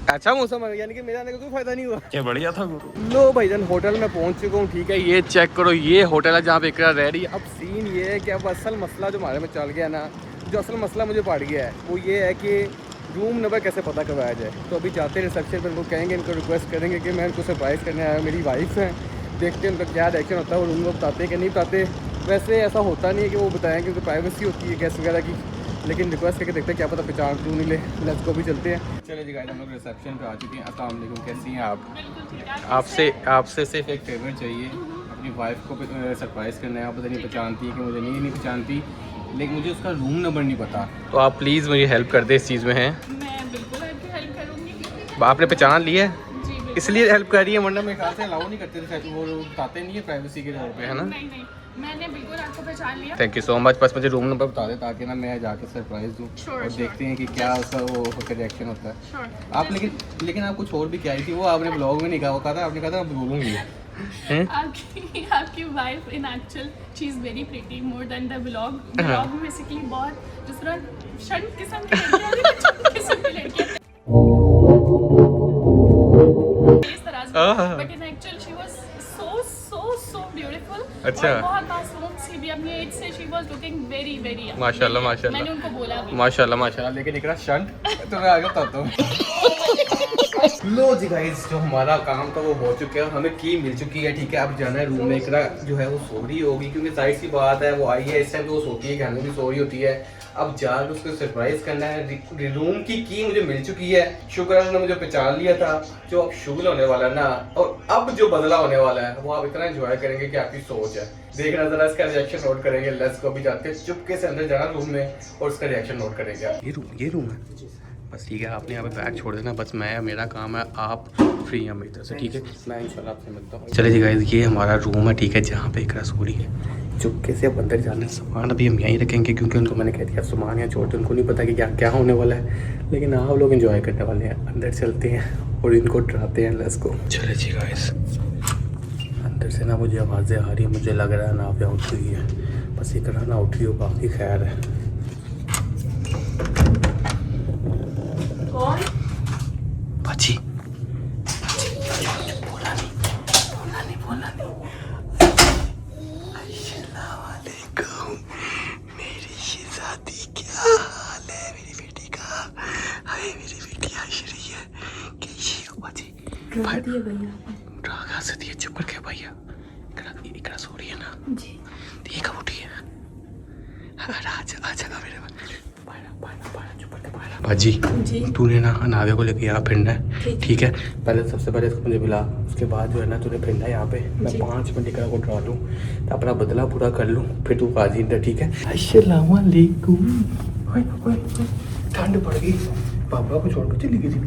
अच्छा मौसम है, यानी कि मेरे आने का कोई फायदा नहीं हुआ। क्या बढ़िया था गुरु। लो भाईजान, होटल में पहुंच चुका हूँ, ठीक है। ये चेक करो, ये होटल है जहाँ पे इकरा रह रही है। अब सीन ये है कि अब असल मसला जो हमारे में चल गया ना, जो असल मसला मुझे पड़ गया है, वो ये है कि रूम नंबर कैसे पता करवाया जाए। तो अभी जाते हैं रिसेप्शन पर, उनको कहेंगे, इनको रिक्वेस्ट करेंगे कि मैं उनको सरप्राइज़ करने आया हूँ, मेरी वाइफ है। देखते हैं उनका क्या रिएक्शन होता है, वो रूम में बताते कि नहीं बताते। वैसे ऐसा होता नहीं है कि वो बताएं, क्योंकि प्राइवेसी होती है गेस्ट वगैरह की, लेकिन रिक्वेस्ट करके देखते हैं, क्या पता पहचान क्यों नहीं ले। लेट्स गो, भी चलते हैं। चले जी गाइस, हम लोग रिसेप्शन पे आ चुके हैं। अस्सलाम वालेकुम, कैसी हैं आप? आपसे सिर्फ एक फेवर चाहिए, अपनी वाइफ को सरप्राइज़ करना है। आप पता नहीं पहचानती है कि मुझे नहीं पहचानती, लेकिन मुझे उसका रूम नंबर नहीं पता। तो आप प्लीज़ मुझे हेल्प कर दे इस चीज़ में। हैं, मैं बिल्कुल आपकी हेल्प करूँगी। आपने पहचान लिया है, जी बिल्कुल। इसलिए हेल्प कर रही है, वरना मेरे ख्याल से अलाउ नहीं करते थे, वो बताते नहीं है प्राइवेसी के तौर पे, है ना? नहीं, मैंने बिल्कुल आपको पहचान लिया। Thank you so much. बस मुझे रूम नंबर बता दे, ताकि ना मैं जाके सरप्राइज दूँ। Sure, और देखते हैं कि क्या उसका वो रिएक्शन होता है। Sure. आप लेकिन आप कुछ और भी क्या आई थी, वो आपने ब्लॉग में नहीं कहा, वो कहा था, आपने कहा था मैं बोलूँगी। आपकी wife in actual she is very pretty more than the vlog में बेसिकली बहुत जिस तरह शंट किस्म की लड़कियां होती हैं, छोटी किस्म की लड़कियां इस तरह से, but in actual she was so beautiful। अच्छा। और बहुत मासूम सी भी, अपनी एज से she was looking very young। माशाल्लाह मैंने उनको बोला भी। माशाल्लाह। लेकिन इकरा शंट तो मैं आगे बताता हूँ। लो जी गाइस, जो हमारा काम था वो हो चुका है, हमें की मिल चुकी है, ठीक है। अब जाना है रूम में। इकरा जो है वो सो रही होगी, क्योंकि जाहिर सी बात है वो आई है इस टाइम, तो वो सोती है, घर में भी सो रही होती है। अब जाकर उसको सरप्राइज करना है। रूम की मिल चुकी है, शुक्र है उन्होंने मुझे पहचान लिया था। जो अब शुगल होने वाला है ना, और अब जो बदला होने वाला है, वो आप इतना एंजॉय करेंगे कि आपकी सोच है। देखना जरा इसका रिएक्शन नोट करेंगे। लेट्स गो, भी जाते हैं चुपके से अंदर जाना रूम में, और उसका रिएक्शन नोट करेंगे। ये रूम है बस, ठीक है। आपने यहाँ पे बैग छोड़ देना, बस मेरा काम है, आप फ्री हैं मेरी तरफ से, ठीक है। मैं इंशाल्लाह आपसे मिलता हूँ। चले जी गाइस, ये हमारा रूम है, ठीक है, जहाँ पे इकरा सो रही है। चुपके से अब अंदर जाना है। सामान अभी हम यहीं रखेंगे, क्योंकि उनको मैंने कह दिया सामान यहाँ छोड़ दो, उनको नहीं पता कि क्या होने वाला है, लेकिन आप लोग एंजॉय करने वाले हैं। अंदर चलते हैं और इनको डराते हैं। Let's go. चले जी गाइस, अंदर से ना मुझे आवाज़ें आ रही है, मुझे लग रहा है ना आप उठ रही है, बस इकरा ना उठ रही हो, बाकी खैर है। कौन? बाजी बोला नहीं। अस्सलाम वालेकुम मेरी शहजादी, क्या हाल है मेरी बेटी का? हाय मेरी बेटी आशरी है, कैसी हो बाजी? रागा से दिए, चुप करके भैया। इकरा सो रही है ना जी, ये कब उठी है? आजा मेरे बाजी, तूने ना अनावे को लेके यहाँ फिरना है, ठीक है। पहले सबसे पहले इसको मुझे मिला, उसके बाद जो है ना तूने फिरना है यहाँ पे। मैं 5 मिनट इकरा को डरा दूँ, तो अपना बदला पूरा कर लूँ, फिर तू काजी इंटर, ठीक है। अस्सलाम वालेकुम। ठंड पड़ गई, पापा को छोड़ के चली गई थी,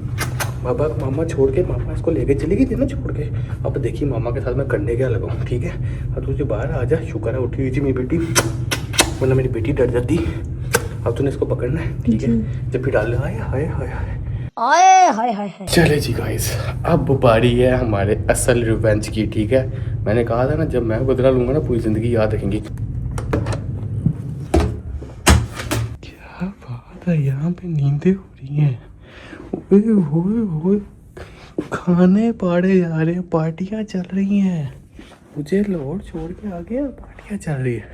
मामा छोड़ के, मामा इसको लेके चली गई थी ना छोड़ के। अब देखिए मामा के साथ मैं करने क्या लगाऊँ, ठीक है। अब तुझे बाहर आ जा, शुक्र है उठी हुई थी मेरी बेटी, वरना मेरी बेटी डर जाती। अब तूने इसको पकड़ना है, ठीक है? जब भी डाल हाय हाय हाय हाय आए हाय हाय हाय। चले जी गाइस, अब बारी है हमारे असल रिवेंज की, ठीक है? मैंने कहा था ना, जब मैं बदला लूंगा ना पूरी जिंदगी याद रखेंगी। क्या बात है, यहाँ पे नींदें हो रही हैं। ओए होए होए, खाने पाड़े जा रहे हैं, पार्टियां चल रही हैं। मुझे लाहौर छोड़ के आ गया, पार्टियां चल रही है।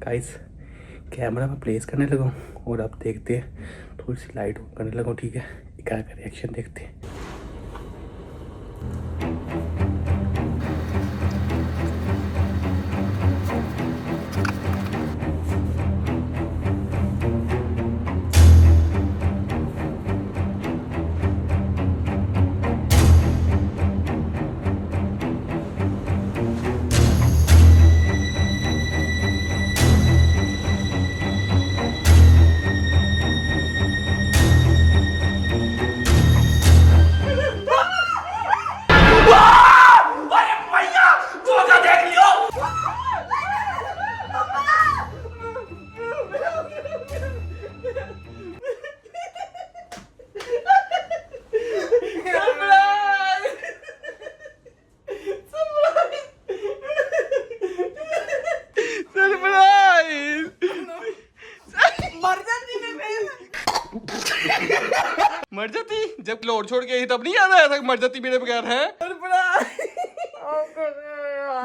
गाइस कैमरा में प्लेस करने लगा हूँ और अब देखते हैं, थोड़ी सी लाइट ऑन करने लगा हूँ, ठीक है? इकरा का रिएक्शन देखते हैं। मर जाती जब लाहौर छोड़ के आई तब नहीं याद आया था मर जाती मेरे बगैर है।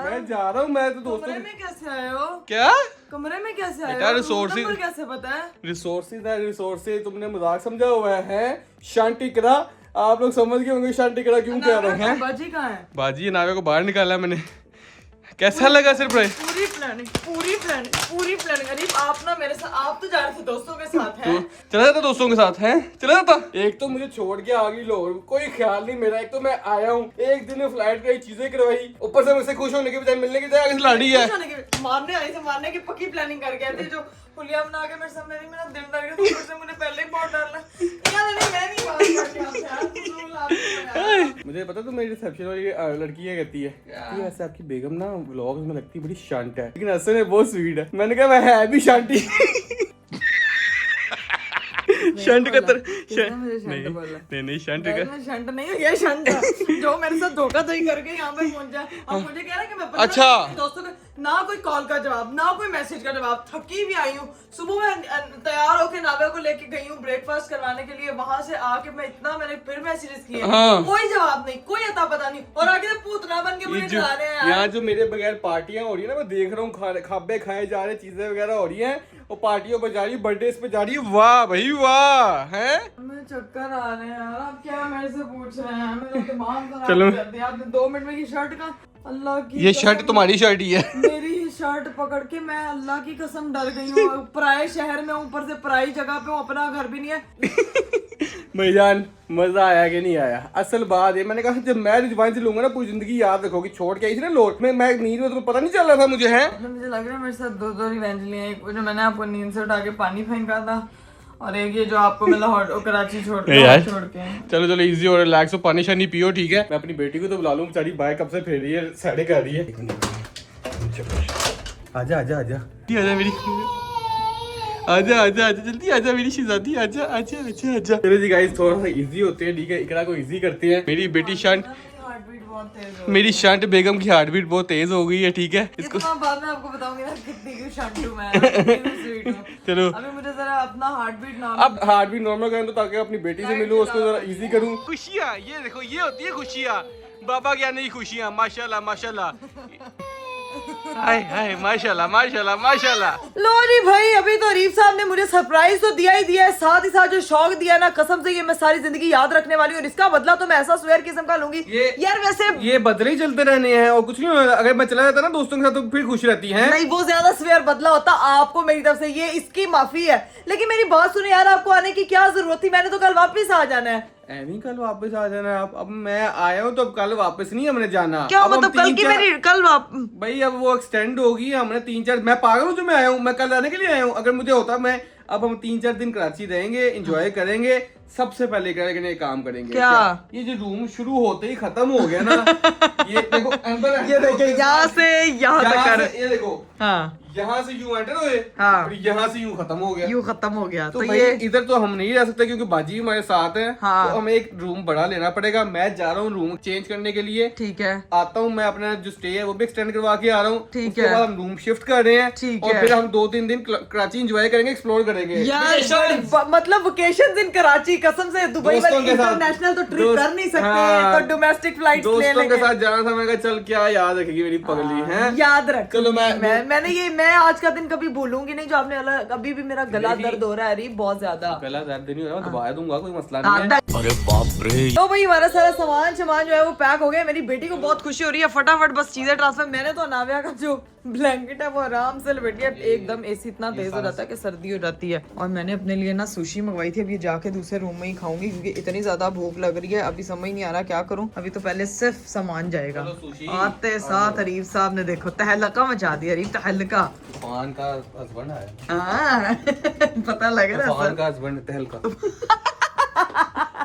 मैं जा रहा हूँ, मैं तो दोस्तों कमरे में कैसे आए हो? क्या कमरे में कैसे आए बेटा, हो? रिसोर्सेज- नंबर कैसे पता है? रिसोर्सेज है, रिसोर्सेज तुमने मजाक समझा हुआ है। शांति करा, आप लोग समझ गए होंगे शांति करा क्यों कह रहे हैं। बाजी कहाँ है? बाजी नावे को बाहर निकाला मैंने। कैसा लगा सिर्फ पूरी प्लानिंग। अरीफ आप ना मेरे साथ, आप तो जा रहे थे दोस्तों के साथ हैं। चला जाता दोस्तों के साथ है, चला जाता। एक तो मुझे छोड़ के आ गई लाहौर, कोई ख्याल नहीं मेरा। एक तो मैं आया हूँ, एक दिन में फ्लाइट की चीजें करवाई, ऊपर से मुझसे खुश होने के बजाय मिलने की बजाय खिलाड़ी है। मारने आई थे, मारने की पक्की प्लानिंग कर गए थे। जो पुलिया बना के मेरे सामने नहीं, मेरा दिल डर गया, ऊपर से मुझे पहले ही बहुत डर लगा। मैं नहीं बात करती आपसे। मुझे पता तो मेरी रिसेप्शन वाली लड़की क्या कहती है कि वैसे आपकी बेगम ना व्लॉग्स में लगती बड़ी शांत है, लेकिन असल में बहुत स्वीट है। मैंने कहा मैं है भी शांति। शंट का नहीं शंट का शंट नहीं है, ये शंट है जो मेरे साथ धोखाधड़ी करके यहाँ पे पहुंचा। अब मुझे कह रहा है कि मैं अच्छा दोस्तों का ना कोई कॉल का जवाब, ना कोई मैसेज का जवाब, थकी भी आई हूँ। सुबह मैं तैयार होके नावे को लेके गई हूँ ब्रेकफास्ट करवाने के लिए, वहां से आके मैं इतना मैंने फिर मैसेजेस किए, कोई जवाब नहीं, कोई अता पता नहीं, और आगे तो पूतना बन के मुझे चला रहे हैं। यहाँ जो मेरे बगैर पार्टियां हो रही है ना, मैं देख रहा हूँ, खाबे खाए जा रहे, चीजें वगैरह हो रही हैं, और पार्टियों पर जा रही है, बर्थडे पे जा रही है। वाह भाई वाह है। मैं चक्कर आ रहे हैं यार, आप क्या मेरे से पूछ रहे हैं? मेरा दिमाग खराब चलो। कर दिया आपने 2 मिनट में। की शर्ट का अल्लाह की ये शर्ट तुम्हारी शर्ट ही है। मेरी शर्ट पकड़ के मैं अल्लाह की कसम डर गई हूँ। पराए शहर में, ऊपर से पराई जगह पे हूँ, अपना घर भी नहीं है। भाईजान मजा आया कि नहीं आया? असल बात है, मैंने कहा जब मैं रिजवाइन से लूंगा ना पूरी जिंदगी याद रखोगी। छोड़ के आई थी ना लोट में, मैं नींद में, तो पता नहीं चल रहा था मुझे है। मुझे लग रहा है मेरे साथ 2 रिवेंज लिए हैं। एक जो मैंने आपको नींद से उठा के पानी फेंका था, और एक ये जो आपको मतलब कराची छोड़ के। चलो चलो इजी और रिलैक्स हो, पानी शानी पियो, ठीक है? मैं अपनी बेटी को तो बुला लूं, बेचारी बाय कब से फिर रही है, साढ़े कर रही है। आजा आजा आजा आजा मेरी, आजा आजा आजा जल्दी आजा मेरी शहजादी, आजा आजा आजा आजा। चलो जी गाइस, थोड़ा सा इजी होते हैं, ठीक है? इकरा को इजी करते हैं। मेरी बेटी शांत, मेरी शांत बेगम की हार्ट बीट बहुत तेज हो गई है, ठीक है? इसको बाद में आपको बताऊंगी ना कितनी की शांत हूं मैं, कितनी स्वीट हूं। चलो अभी मुझे जरा अपना हार्ट बीट ना, अब हार्ट बीट नॉर्मल करें तो, ताकि अपनी बेटी से मिलूं, उसको जरा इजी करूं। खुशियां, ये देखो, ये होती है खुशियां, बाबा क्या नहीं खुशियां। माशाल्लाह माशाल्लाह, हाय हाय माशाल्लाह माशाल्लाह माशाल्लाह। लो जी भाई, अभी तो अरीफ साहब ने मुझे सरप्राइज तो दिया ही दिया है, साथ ही साथ जो शौक दिया ना, कसम से ये मैं सारी जिंदगी याद रखने वाली हूँ। और इसका बदला तो मैं ऐसा स्वेयर किस्म का लूंगी यार। वैसे ये बदले ही चलते रहने हैं और कुछ नहीं होगा। अगर मैं चला जाता ना दोस्तों के साथ तो फिर खुश रहती है। नहीं, वो ज्यादा स्वेयर बदला होता आपको मेरी तरफ से, ये इसकी माफी है। लेकिन मेरी बात सुनिए यार, आपको आने की क्या जरूरत थी? मैंने तो कल वापस आ जाना है। एमी कल वापस आ जाना है आप? अब मैं आया हूँ तो अब कल वापस नहीं हमने जाना। क्या अब मतलब कल की मेरी कल भाई अब वो एक्सटेंड होगी, हमने 3-4, मैं पागल हूँ जो मैं आया हूँ, मैं कल आने के लिए आया हूँ। अगर मुझे होता मैं, अब हम 3-4 दिन कराची रहेंगे, एंजॉय करेंगे। सबसे पहले करेंगे काम करेंगे। क्या ये जो रूम शुरू होते ही खत्म हो गया ना, ये देखो अंदर, ये देखो यहाँ से यहाँ तक कर, ये देखो हाँ, यहाँ से यूं एंटर हुए हाँ। और यहाँ से यूं खत्म हो गया। यूं खत्म हो गया। तो तो भाई ये इधर तो हम नहीं रह सकते क्योंकि बाजी हमारे साथ है। हाँ। तो हमें एक रूम बड़ा लेना पड़ेगा। मैं जा रहा हूँ रूम चेंज करने के लिए। ठीक है, आता हूँ मैं अपना जो स्टे है वो भी एक्सटेंड करवा के आ रहा हूँ। ठीक उसके है। बाद हम रूम शिफ्ट कर रहे हैं। ठीक और है। फिर हम 2-3 दिन कराची एंजॉय करेंगे, एक्सप्लोर करेंगे। मतलब वेकेशन इन कराची, कसम से दुबई दोस्तों वाली के साथ। इंटरनेशनल तो ट्रिप कर नहीं सकते, हाँ। तो डोमेस्टिक फ्लाइट ले दोस्तों लेंगे। के साथ जाना था। मैं कहा चल क्या याद रखेगी मेरी पगली है। याद रख। चलो मैं आज का दिन कभी भूलूंगी नहीं जो आपने अलग। अभी भी मेरा गला दर्द हो रहा है अरे बहुत ज्यादा। गला दर्द नहीं हो रहा, दबा दूंगा, कोई मसला नहीं है। अरे बाप रे। तो भाई हमारा सारा सामान जो है वो पैक हो गया। मेरी बेटी को बहुत खुशी हो रही है, फटाफट बस चीजें ट्रांसफर। मैंने तो नाविया का जो ब्लैंकेट है वो आराम से लपेट लिया। एकदम एसी इतना तेज हो जाता है कि सर्दी हो जाती है। और मैंने अपने लिए ना सुशी मंगवाई थी, अब ये जाके दूसरे रूम में ही खाऊंगी क्योंकि इतनी ज्यादा भूख लग रही है। अभी समझ नहीं आ रहा क्या करूं। अभी तो पहले सिर्फ सामान जाएगा। आते साथ अरीब साहब ने देखो तहलका मचा दिया। अरीब तहलका तूफान का हस्बैंड आया। हाँ पता लग रहा तूफान है। का हस्बैंड तहलका।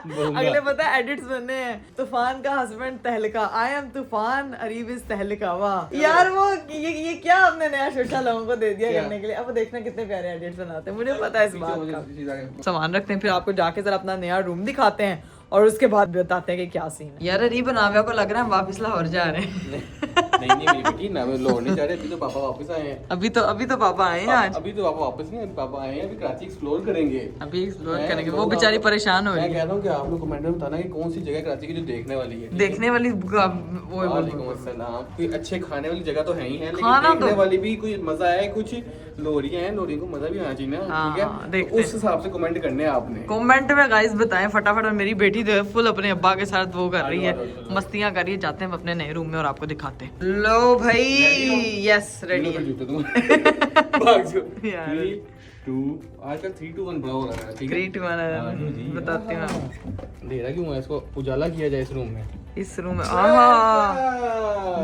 अगले पता है एडिट्स बनने हैं। तूफान का हस्बैंड तहलका, आई एम तूफान, अरीब इज तहलका। वाह यार वो ये क्या आपने नया सोचा लोगों को दे दिया करने के लिए। अब देखना कितने प्यारे एडिट्स बनाते हैं, मुझे पता है इस बात का। सामान रखते हैं, फिर आपको जाके जरा अपना नया रूम दिखाते हैं और उसके बाद बताते हैं कि क्या सीन है। यार अरीब नाविया को लग रहा है हम वापस लाहौर जा रहे हैं। नहीं मेरी बेटी ना मैं लाहौर नहीं जा रहे। अभी तो पापा वापस आए हैं। अभी तो पापा आए हैं आज। अभी तो पापा वापस नहीं, अभी पापा आए हैं। अभी कराची एक्सप्लोर करेंगे। अभी एक्सप्लोर करेंगे। वो बेचारी परेशान हो रही मैं है। कह रहा हूँ कि आप लोग कमेंट में बताना कि कौन सी जगह कराची की जो देखने वाली है। देखने वाली वालेकुम अस्सलाम। कोई अच्छे खाने वाली जगह तो है ही है, लेकिन खाना देखने तो- वाली भी कोई मजा है। कुछ लोरियां हैं, लोरियों को मजा भी आना चाहिए ना। हाँ, ठीक है, देखते तो उस हिसाब से कमेंट करने हैं आपने। कमेंट में गाइस बताएं फटाफट। और मेरी बेटी जो है फुल अपने अब्बा के साथ वो कर रही है, मस्तियां कर रही है। जाते हैं हम अपने नए रूम में और आपको दिखाते हैं। लो भाई यस रेडी है। जूते तुम भाग जाओ। यार। 3, 2 आजकल 3, 2, 1 बड़ा हो रहा है। ठीक है, 3, 2, 1 बताती हूँ। अंधेरा क्यों है? इसको उजाला किया जाए इस रूम में। इस रूम में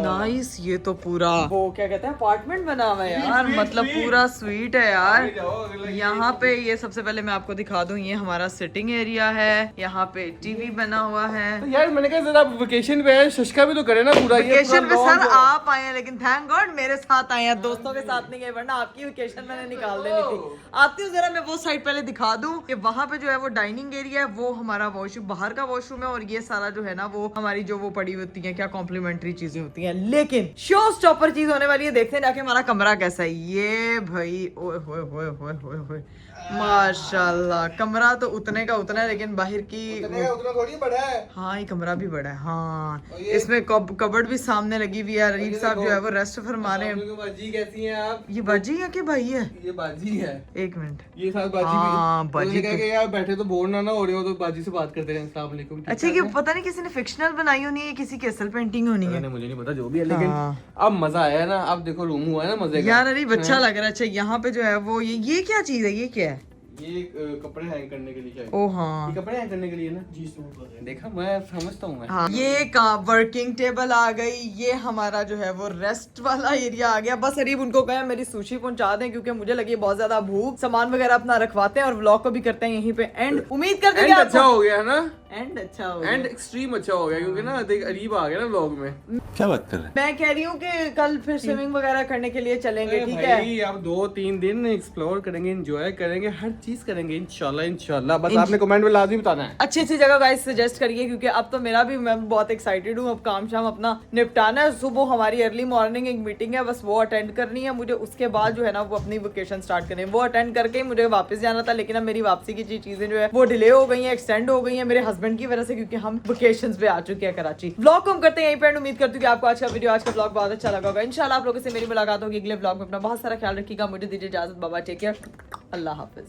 नाइस। ये तो पूरा वो क्या कहते हैं अपार्टमेंट बना हुआ है यार। मतलब पूरा स्वीट है यार। यहाँ पे ये सबसे पहले मैं आपको दिखा दूं, ये हमारा सिटिंग एरिया है। यहाँ पे टीवी बना हुआ है। तो यार मैंने कहा जरा वेकेशन पे है, शशका भी तो करे ना पूरा। वेकेशन पे सर आप आए हैं, लेकिन थैंक गॉड मेरे साथ आए हैं, दोस्तों के साथ नहीं गए, वरना आपकी वेकेशन मैंने निकाल देनी थी। आती हूँ जरा मैं वो साइड पहले दिखा दूं कि वहाँ पे जो है वो डाइनिंग एरिया है, वो हमारा वॉशरूम, बाहर का वॉशरूम है। और ये सारा जो है ना वो हमारी जो वो पड़ी होती है क्या कॉम्प्लीमेंट्री चीजें होती हैं। लेकिन शो स्टॉपर चीज होने वाली है, देखते हैं जाके हमारा कमरा कैसा है। ये भाई ओए होए होए होए होए होए माशाल्लाह। कमरा तो उतने का उतना है, लेकिन बाहर की उतना थोड़ी बड़ा है। हाँ ये कमरा भी बड़ा है। हाँ इसमें कबर्ड भी सामने लगी हुई है। अरीब साहब जो है वो रेस्ट फरमा रहे हैं। बाजी कैसी हैं आप? ये बाजी है कि भाई है? ये बाजी है। एक मिनट। ये साथ बाजी हाँ, भी। बाजी तो कहा कि यार बैठे तो बोर ना हो रहे हो तो बाजी से बात करते रहे। अस्सलाम वालेकुम। अच्छा ये पता नहीं किसी ने फिक्शनल बनाई होनी है, किसी की असल पेंटिंग होनी है। मुझे नहीं पता जो भी है, लेकिन हाँ। अब मजा आया ना। अब देखो रूम हुआ है ना मजे का। यार अरीब अच्छा लग रहा है। अच्छा यहाँ पे जो है वो ये क्या चीज है? ये क्या है? ये कपड़े हैंग करने के लिए शायद। ओ हाँ ये कपड़े हैंग करने के लिए ना जी। देखा मैं समझता हूँ मैं। हाँ ये वर्किंग टेबल आ गई। ये हमारा जो है वो रेस्ट वाला एरिया आ गया। बस अरीब उनको कहें मेरी सुशी पहुंचा दें क्योंकि मुझे लगी बहुत ज्यादा भूख। सामान वगैरह अपना रखवाते हैं और व्लॉग को भी करते हैं यहीं पे एंड। उम्मीद करते हैं अच्छा हो गया है ना। एंड अच्छा हो गया। एंड एक्सट्रीम अच्छा हो गया क्योंकि ना देख अरीब आ गया ना व्लॉग में। क्या बात कर रहे हैं? मैं कह रही हूँ कि कल फिर स्विमिंग वगैरह करने के लिए चलेंगे। ठीक है भाई अब 2-3 दिन एक्सप्लोर करेंगे, एंजॉय करेंगे, हर चीज करेंगे इंशाल्लाह। बस आपने कमेंट में लाजमी बताना है। अच्छी अच्छी जगह गाइस सजेस्ट करिए क्योंकि अब तो मेरा भी मैं बहुत एक्साइटेड हूँ। अब काम शाम अपना निपटाना है। सुबह हमारी अर्ली मॉर्निंग एक मीटिंग है, बस वो अटेंड करनी है मुझे। उसके बाद जो है ना वो अपनी वेकेशन स्टार्ट करनी है। वो अटेंड करके ही मुझे वापस जाना था, लेकिन अब मेरी वापसी की चीजें जो है वो डिले हो गई हैं, एक्सटेंड हो गई हैं मेरे हस्बैंड की वजह से, क्योंकि हम वेकेशंस पे आ चुके हैं कराची। व्लॉग को हम करते हैं यहीं पे। उम्मीद करती हूँ कि आपको आज का वीडियो, आज का व्लॉग बहुत अच्छा लगा होगा। इंशाल्लाह आप लोगों से मेरी मुलाकात होगी अगले व्लॉग में। अपना बहुत सारा ख्याल रखिएगा। मुझे दीजिए इजाजत। बाबा टेक केयर। अल्लाह हाफिज।